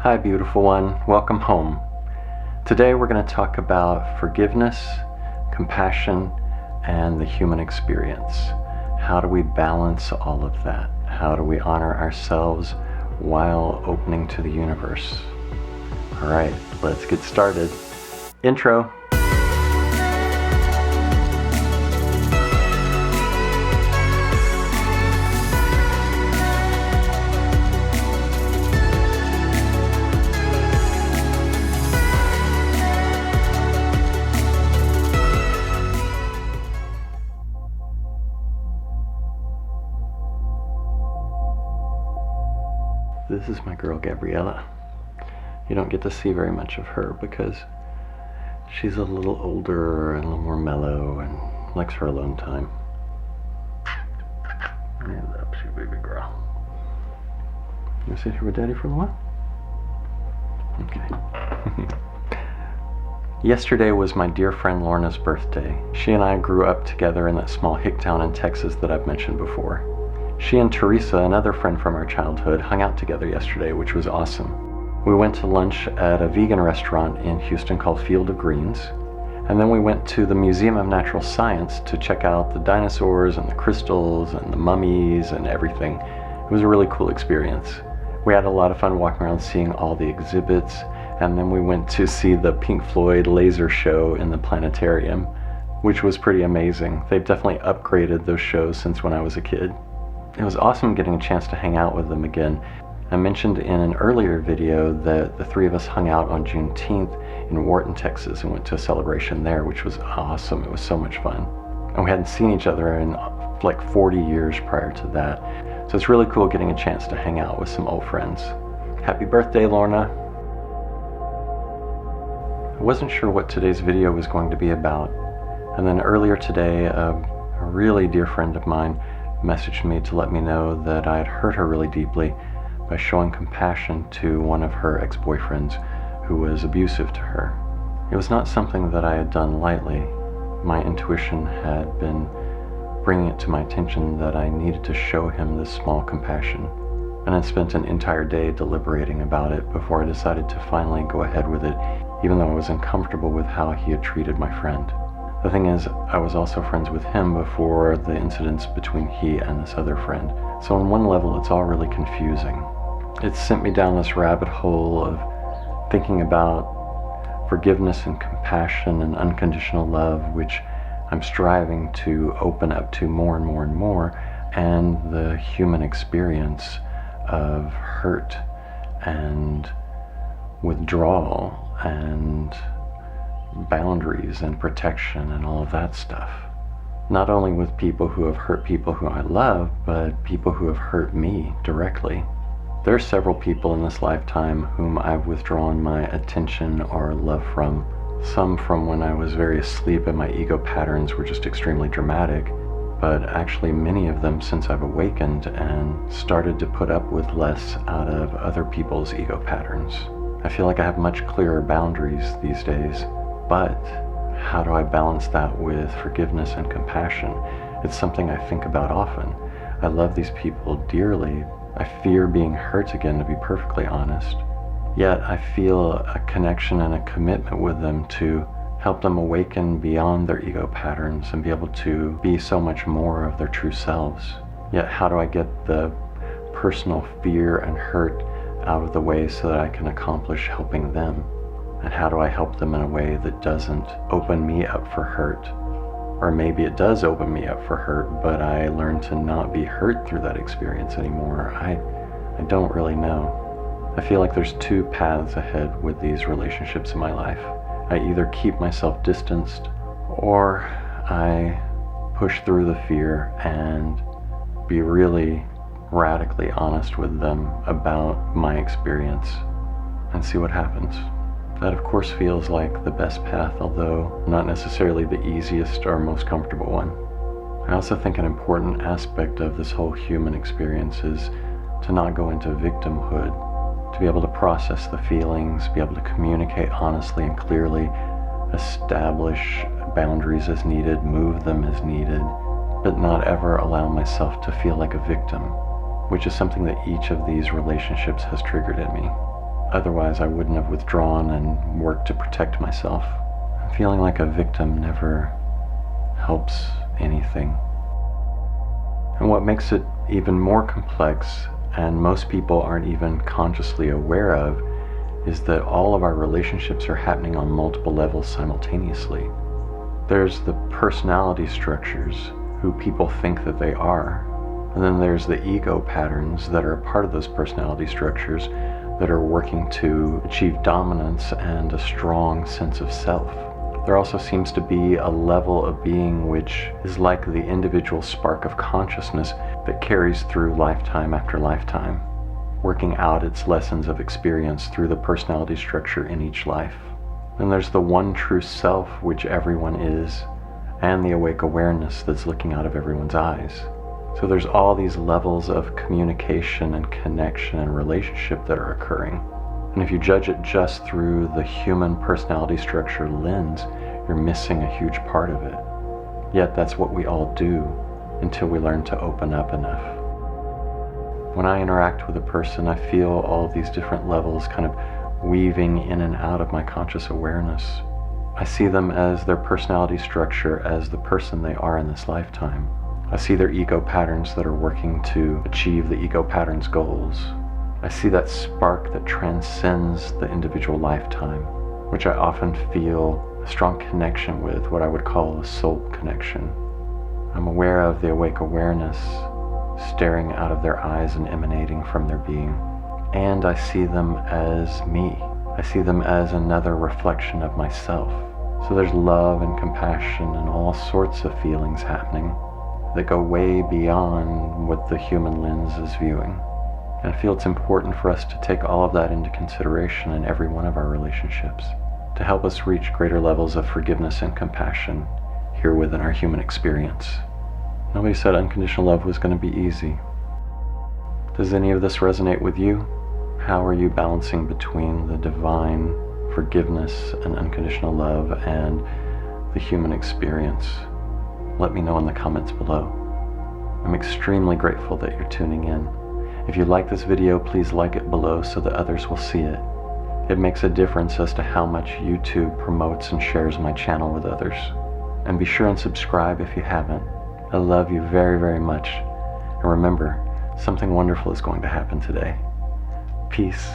Hi, beautiful one. Welcome home. Today we're going to talk about forgiveness, compassion, and the human experience. How do we balance all of that? How do we honor ourselves while opening to the universe? All right, let's get started. Intro. This is my girl Gabriella. You don't get to see very much of her because she's a little older and a little more mellow and likes her alone time. I love you, baby girl. You sit here with Daddy for a while? Okay. Yesterday was my dear friend Lorna's birthday. She and I grew up together in that small hick town in Texas that I've mentioned before. She and Teresa, another friend from our childhood, hung out together yesterday, which was awesome. We went to lunch at a vegan restaurant in Houston called Field of Greens, and then we went to the Museum of Natural Science to check out the dinosaurs and the crystals and the mummies and everything. It was a really cool experience. We had a lot of fun walking around seeing all the exhibits, and then we went to see the Pink Floyd laser show in the planetarium, which was pretty amazing. They've definitely upgraded those shows since when I was a kid. It was awesome getting a chance to hang out with them again. I mentioned in an earlier video that the three of us hung out on Juneteenth in Wharton, Texas, and went to a celebration there, which was awesome. It was so much fun. And we hadn't seen each other in like 40 years prior to that. So it's really cool getting a chance to hang out with some old friends. Happy birthday, Lorna. I wasn't sure what today's video was going to be about. And then earlier today, a really dear friend of mine messaged me to let me know that I had hurt her really deeply by showing compassion to one of her ex-boyfriends who was abusive to her. It was not something that I had done lightly. My intuition had been bringing it to my attention that I needed to show him this small compassion, and I spent an entire day deliberating about it before I decided to finally go ahead with it, even though I was uncomfortable with how he had treated my friend. The thing is, I was also friends with him before the incidents between he and this other friend. So on one level, it's all really confusing. It sent me down this rabbit hole of thinking about forgiveness and compassion and unconditional love, which I'm striving to open up to more and more and more, and the human experience of hurt and withdrawal and boundaries and protection and all of that stuff. Not only with people who have hurt people who I love, but people who have hurt me directly. There are several people in this lifetime whom I've withdrawn my attention or love from. Some from when I was very asleep and my ego patterns were just extremely dramatic, but actually many of them since I've awakened and started to put up with less out of other people's ego patterns. I feel like I have much clearer boundaries these days. But how do I balance that with forgiveness and compassion? It's something I think about often. I love these people dearly. I fear being hurt again, to be perfectly honest. Yet I feel a connection and a commitment with them to help them awaken beyond their ego patterns and be able to be so much more of their true selves. Yet how do I get the personal fear and hurt out of the way so that I can accomplish helping them? And how do I help them in a way that doesn't open me up for hurt? Or maybe it does open me up for hurt, but I learn to not be hurt through that experience anymore. I don't really know. I feel like there's two paths ahead with these relationships in my life. I either keep myself distanced, or I push through the fear and be really radically honest with them about my experience and see what happens. That of course feels like the best path, although not necessarily the easiest or most comfortable one. I also think an important aspect of this whole human experience is to not go into victimhood, to be able to process the feelings, be able to communicate honestly and clearly, establish boundaries as needed, move them as needed, but not ever allow myself to feel like a victim, which is something that each of these relationships has triggered in me. Otherwise, I wouldn't have withdrawn and worked to protect myself. Feeling like a victim never helps anything. And what makes it even more complex, and most people aren't even consciously aware of, is that all of our relationships are happening on multiple levels simultaneously. There's the personality structures, who people think that they are, and then there's the ego patterns that are a part of those personality structures that are working to achieve dominance and a strong sense of self. There also seems to be a level of being which is like the individual spark of consciousness that carries through lifetime after lifetime, working out its lessons of experience through the personality structure in each life. Then there's the one true self which everyone is, and the awake awareness that's looking out of everyone's eyes. So there's all these levels of communication and connection and relationship that are occurring. And if you judge it just through the human personality structure lens, you're missing a huge part of it. Yet that's what we all do until we learn to open up enough. When I interact with a person, I feel all these different levels kind of weaving in and out of my conscious awareness. I see them as their personality structure, as the person they are in this lifetime. I see their ego patterns that are working to achieve the ego patterns' goals. I see that spark that transcends the individual lifetime, which I often feel a strong connection with, what I would call a soul connection. I'm aware of the awake awareness staring out of their eyes and emanating from their being. And I see them as me. I see them as another reflection of myself. So there's love and compassion and all sorts of feelings happening that go way beyond what the human lens is viewing. And I feel it's important for us to take all of that into consideration in every one of our relationships, to help us reach greater levels of forgiveness and compassion here within our human experience. Nobody said unconditional love was going to be easy. Does any of this resonate with you? How are you balancing between the divine forgiveness and unconditional love and the human experience? Let me know in the comments below. I'm extremely grateful that you're tuning in. If you like this video, please like it below so that others will see it. It makes a difference as to how much YouTube promotes and shares my channel with others. And be sure and subscribe if you haven't. I love you very, very much. And remember, something wonderful is going to happen today. Peace.